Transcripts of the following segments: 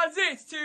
lads, it's 2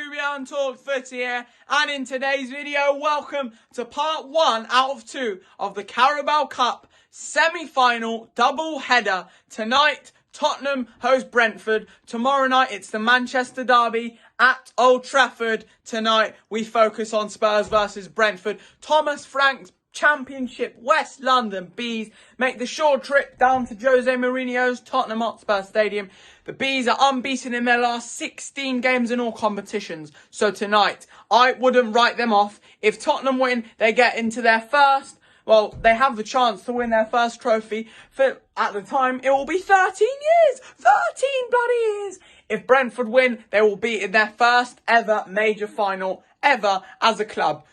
Talk Footy here, and in today's video, welcome to part 1 out of 2 of the Carabao Cup semi-final double header. Tonight, Tottenham host Brentford. Tomorrow night, it's the Manchester derby at Old Trafford. Tonight, we focus on Spurs versus Brentford. Thomas Frank's Championship West London Bees make the short trip down to Jose Mourinho's Tottenham Hotspur Stadium. The Bees are unbeaten in their last 16 games in all competitions. So tonight, I wouldn't write them off. If Tottenham win, they get into their first, well, they have the chance to win their first trophy. For at the time, it will be 13 years. 13 bloody years. If Brentford win, they will be in their first ever major final ever as a club.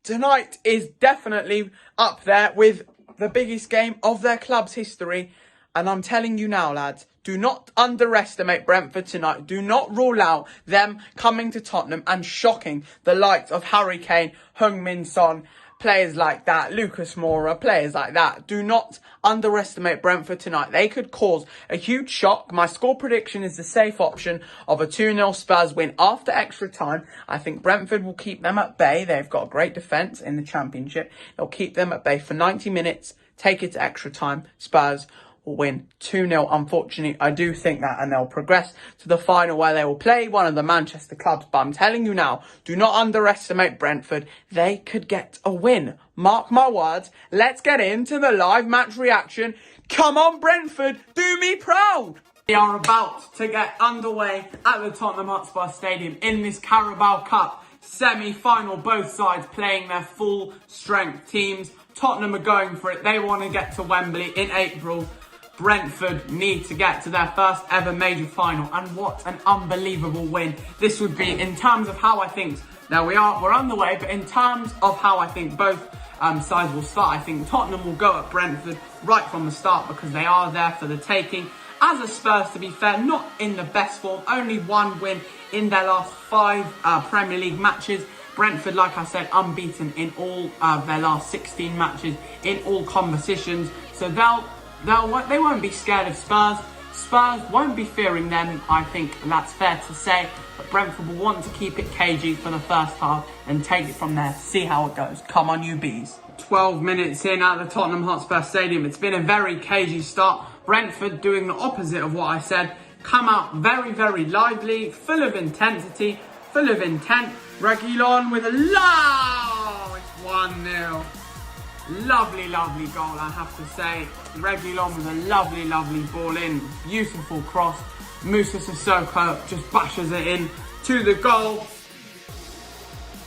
Tonight is definitely up there with the biggest game of their club's history. And I'm telling you now, lads, do not underestimate Brentford tonight. Do not rule out them coming to Tottenham and shocking the likes of Harry Kane, Heung-min Son, players like that, Lucas Moura, players like that. Do not underestimate Brentford tonight. They could cause a huge shock. My score prediction is the safe option of a 2-0 Spurs win after extra time. I think Brentford will keep them at bay. They've got a great defence in the Championship. They'll keep them at bay for 90 minutes, take it to extra time. Spurs will win 2-0. Unfortunately, I do think that, and they'll progress to the final where they will play one of the Manchester clubs. But I'm telling you now, do not underestimate Brentford. They could get a win. Mark my words. Let's get into the live match reaction. Come on, Brentford, do me proud. We are about to get underway at the Tottenham Hotspur Stadium in this Carabao Cup semi-final. Both sides playing their full strength teams. Tottenham are going for it. They want to get to Wembley in April. Brentford need to get to their first ever major final, and what an unbelievable win this would be in terms of how I think. Now we're on the way, but in terms of how I think both sides will start, I think Tottenham will go at Brentford right from the start because they are there for the taking. As a Spurs, to be fair, not in the best form, only one win in their last 5 Premier League matches. Brentford, like I said, unbeaten in all their last 16 matches in all competitions, so they won't be scared of Spurs. Spurs won't be fearing them, I think that's fair to say. But Brentford will want to keep it cagey for the first half and take it from there. See how it goes. Come on, you Bees. 12 minutes in at the Tottenham Hotspur Stadium. It's been a very cagey start. Brentford doing the opposite of what I said. Come out very, very lively, full of intensity, full of intent. Reguilon with a it's 1-0. Lovely, lovely goal, I have to say. Reguilon with a lovely, lovely ball in. Beautiful cross. Moussa Sissoko just bashes it in to the goal.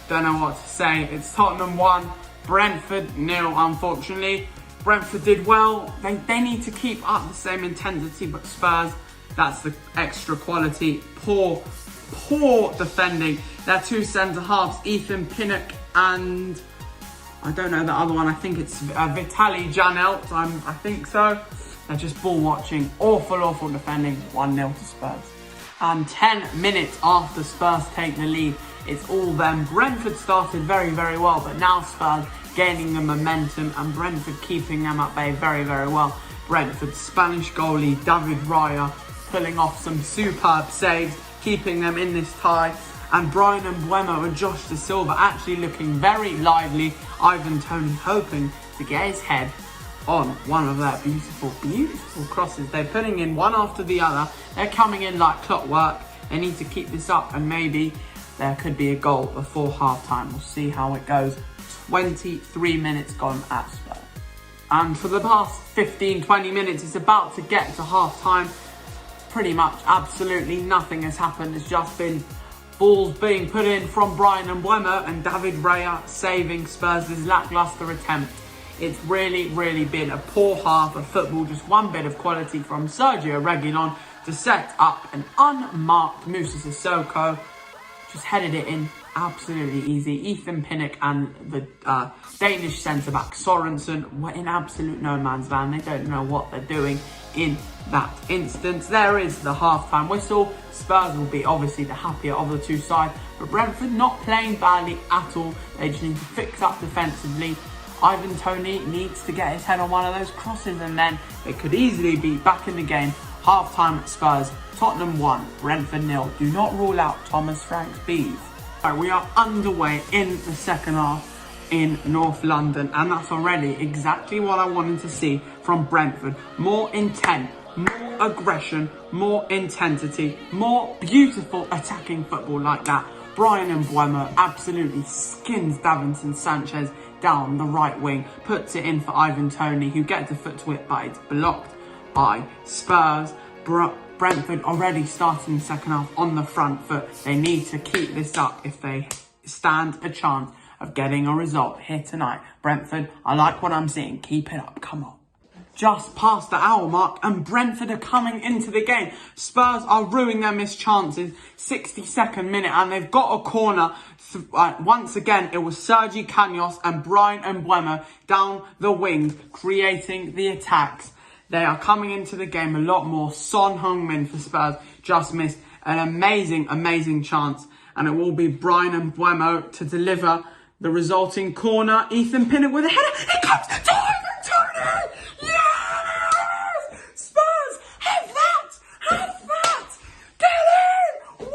Don't know what to say. It's Tottenham 1, Brentford 0, unfortunately. Brentford did well. They need to keep up the same intensity, but Spurs, that's the extra quality. Poor defending. Their 2 centre-halves, Ethan Pinnock and I don't know the other one. I think it's Vitaly Janelt. I think so. They're just ball watching. Awful defending. 1-0 to Spurs. And 10 minutes after Spurs take the lead, it's all them. Brentford started very, very well, but now Spurs gaining the momentum and Brentford keeping them at bay very, very well. Brentford's Spanish goalie David Raya pulling off some superb saves, keeping them in this tie. And Bryan Mbeumo and Josh Da Silva actually looking very lively. Ivan Toney hoping to get his head on one of their beautiful crosses. They're putting in one after the other. They're coming in like clockwork. They need to keep this up and maybe there could be a goal before half-time. We'll see how it goes. 23 minutes gone at Spurs. And for the past 15-20 minutes, it's about to get to half-time. Pretty much absolutely nothing has happened. It's just been balls being put in from Bryan Mbeumo and David Raya saving Spurs' lacklustre attempt. It's really, really been a poor half of football. Just one bit of quality from Sergio Reguilon to set up an unmarked Moussa Sissoko. Just headed it in absolutely easy. Ethan Pinnock and the Danish centre-back Sorensen were in absolute no man's land. They don't know what they're doing in that instance. There is the half-time whistle. Spurs will be obviously the happier of the two sides, but Brentford not playing badly at all. They just need to fix up defensively. Ivan Toney needs to get his head on one of those crosses and then they could easily be back in the game Half-time Spurs, Tottenham 1, Brentford 0. Do not rule out Thomas Frank's bees. Right, we are underway in the second half in North London, and that's already exactly what I wanted to see from Brentford. More intent, more aggression, more intensity, more beautiful attacking football like that. Bryan Mbeumo absolutely skins Davinson Sanchez down the right wing, puts it in for Ivan Toney, who gets a foot to it, but it's blocked by Spurs. Brentford already starting the second half on the front foot. They need to keep this up if they stand a chance of getting a result here tonight. Brentford, I like what I'm seeing. Keep it up. Come on. Just past the hour mark and Brentford are coming into the game. Spurs are ruining their missed chances. 62nd minute and they've got a corner. Once again, it was Sergi Canos and Bryan Mbeumo down the wing creating the attacks. They are coming into the game a lot more. Son-Heung for Spurs just missed an amazing chance. And it will be Bryan Mbeumo to deliver the resulting corner. Ethan Pinnock with a header. It comes to Ivan Toney! Yes! Spurs, have that! Get in! 1-1!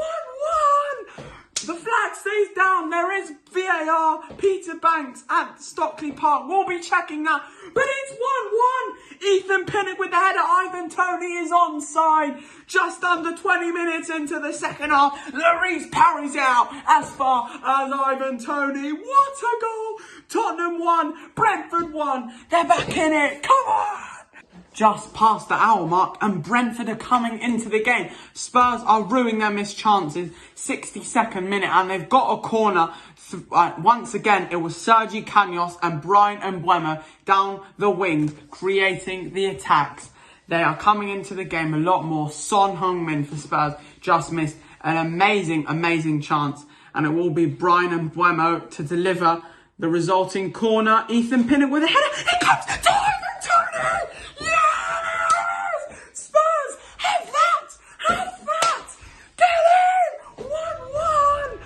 The flag stays down. There is VAR. Peter Banks at Stockley Park will be checking that. But it's 1-1. Ethan Pinnock with the header. Ivan Toney is onside. Just under 20 minutes into the second half. Lloris parries out as far as Ivan Toney. What a goal. Tottenham 1, Brentford 1. They're back in it. Come on. Just past the hour mark and Brentford are coming into the game. Spurs are ruining their missed chances. 62nd minute and they've got a corner. Once again, it was Sergi Canos and Bryan Mbeumo down the wing creating the attacks. They are coming into the game a lot more. Son-Heung for Spurs just missed an amazing chance. And it will be Bryan Mbeumo to deliver the resulting corner. Ethan Pinnock with a header. It comes to Ivan Toney! Yes! Spurs, have that! Get in! 1-1!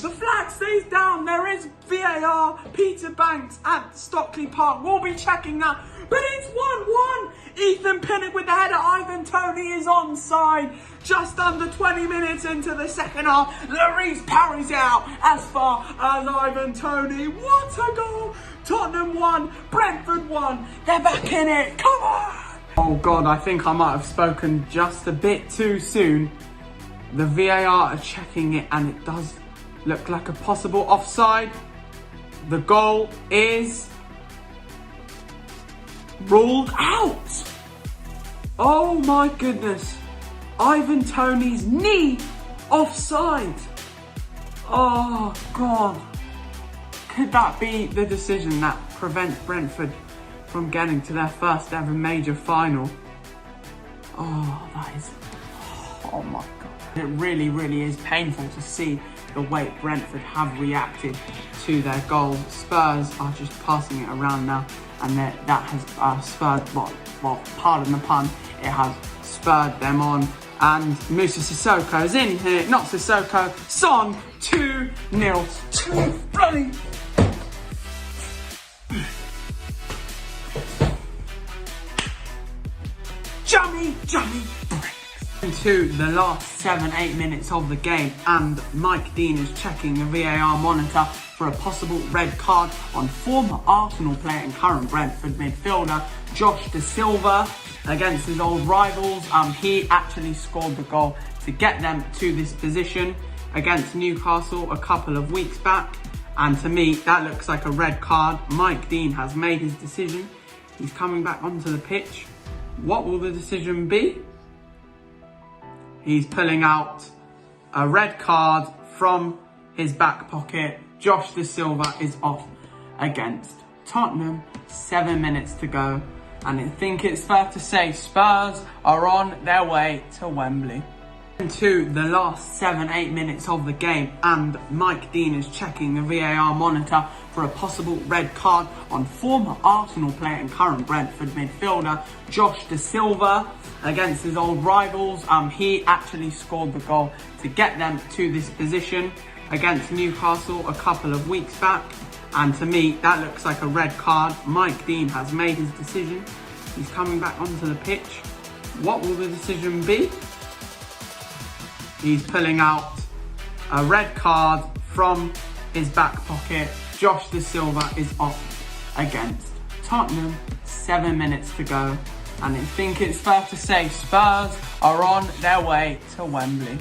The flag stays down. There is VAR. Peter Banks at Stockley Park will be checking that. But it's 1-1. Ethan Pinnock with the header. Ivan Toney is onside. Just under 20 minutes into the second half. Lloris parries out as far as Ivan Toney. What a goal. Tottenham 1, Brentford 1. They're back in it. Come on. Oh God, I think I might have spoken just a bit too soon. The VAR are checking it and it does look like a possible offside. The goal is ruled out. Oh my goodness. Ivan Toney's knee offside. Oh God. Could that be the decision that prevents Brentford from getting to their first ever major final? Oh, that is... Oh my God. It really is painful to see the way Brentford have reacted to their goal. Spurs are just passing it around now, and that has spurred, well, pardon the pun, it has spurred them on. And Musa Sissoko is in here, not Sissoko, Son, 2-0, 2 bloody... Jammy into the last 7-8 minutes of the game, and Mike Dean is checking the VAR monitor for a possible red card on former Arsenal player and current Brentford midfielder Josh Da Silva against his old rivals. He actually scored the goal to get them to this position against Newcastle a couple of weeks back, and to me that looks like a red card. Mike Dean has made his decision. He's coming back onto the pitch. What will the decision be? He's pulling out a red card from his back pocket. Josh Da Silva is off against Tottenham. 7 minutes to go. And I think it's fair to say Spurs are on their way to Wembley. Into the last 7-8 minutes of the game, and Mike Dean is checking the VAR monitor for a possible red card on former Arsenal player and current Brentford midfielder Josh Da Silva against his old rivals. He actually scored the goal to get them to this position against Newcastle a couple of weeks back, and to me that looks like a red card. Mike Dean has made his decision. He's coming back onto the pitch. what will the decision be? He's pulling out a red card from his back pocket. Josh Da Silva is off against Tottenham. 7 minutes to go. And I think it's fair to say Spurs are on their way to Wembley.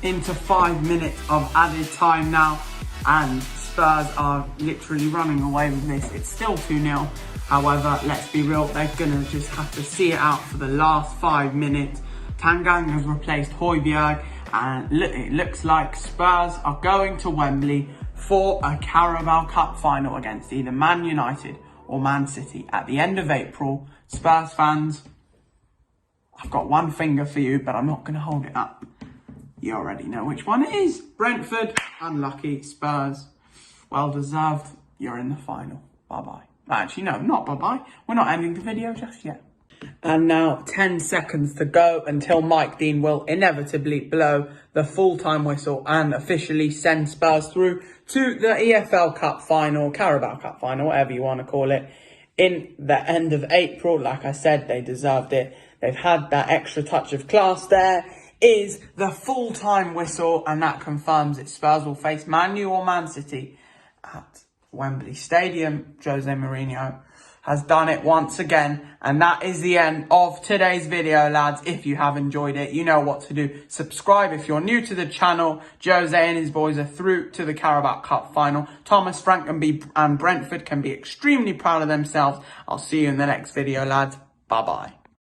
Into 5 minutes of added time now. And Spurs are literally running away with this. It's still 2-0. However, let's be real, they're going to just have to see it out for the last 5 minutes. Tangang has replaced Højbjerg, and it looks like Spurs are going to Wembley for a Carabao Cup final against either Man United or Man City at the end of April. Spurs fans, I've got one finger for you, but I'm not going to hold it up. You already know which one it is. Brentford, unlucky. Spurs, well deserved. You're in the final. Bye-bye. Actually, no, not bye-bye. We're not ending the video just yet. And now 10 seconds to go until Mike Dean will inevitably blow the full-time whistle and officially send Spurs through to the EFL Cup final, Carabao Cup final, whatever you want to call it, in the end of April. Like I said, they deserved it. They've had that extra touch of class there. Is the full-time whistle, and that confirms that Spurs will face Man U or Man City at Wembley Stadium. Jose Mourinho has done it once again, and that is the end of today's video, lads. If you have enjoyed it, you know what to do. Subscribe if you're new to the channel. Jose and his boys are through to the Carabao Cup final. Thomas Frank and Brentford can be extremely proud of themselves. I'll see you in the next video, lads. Bye-bye.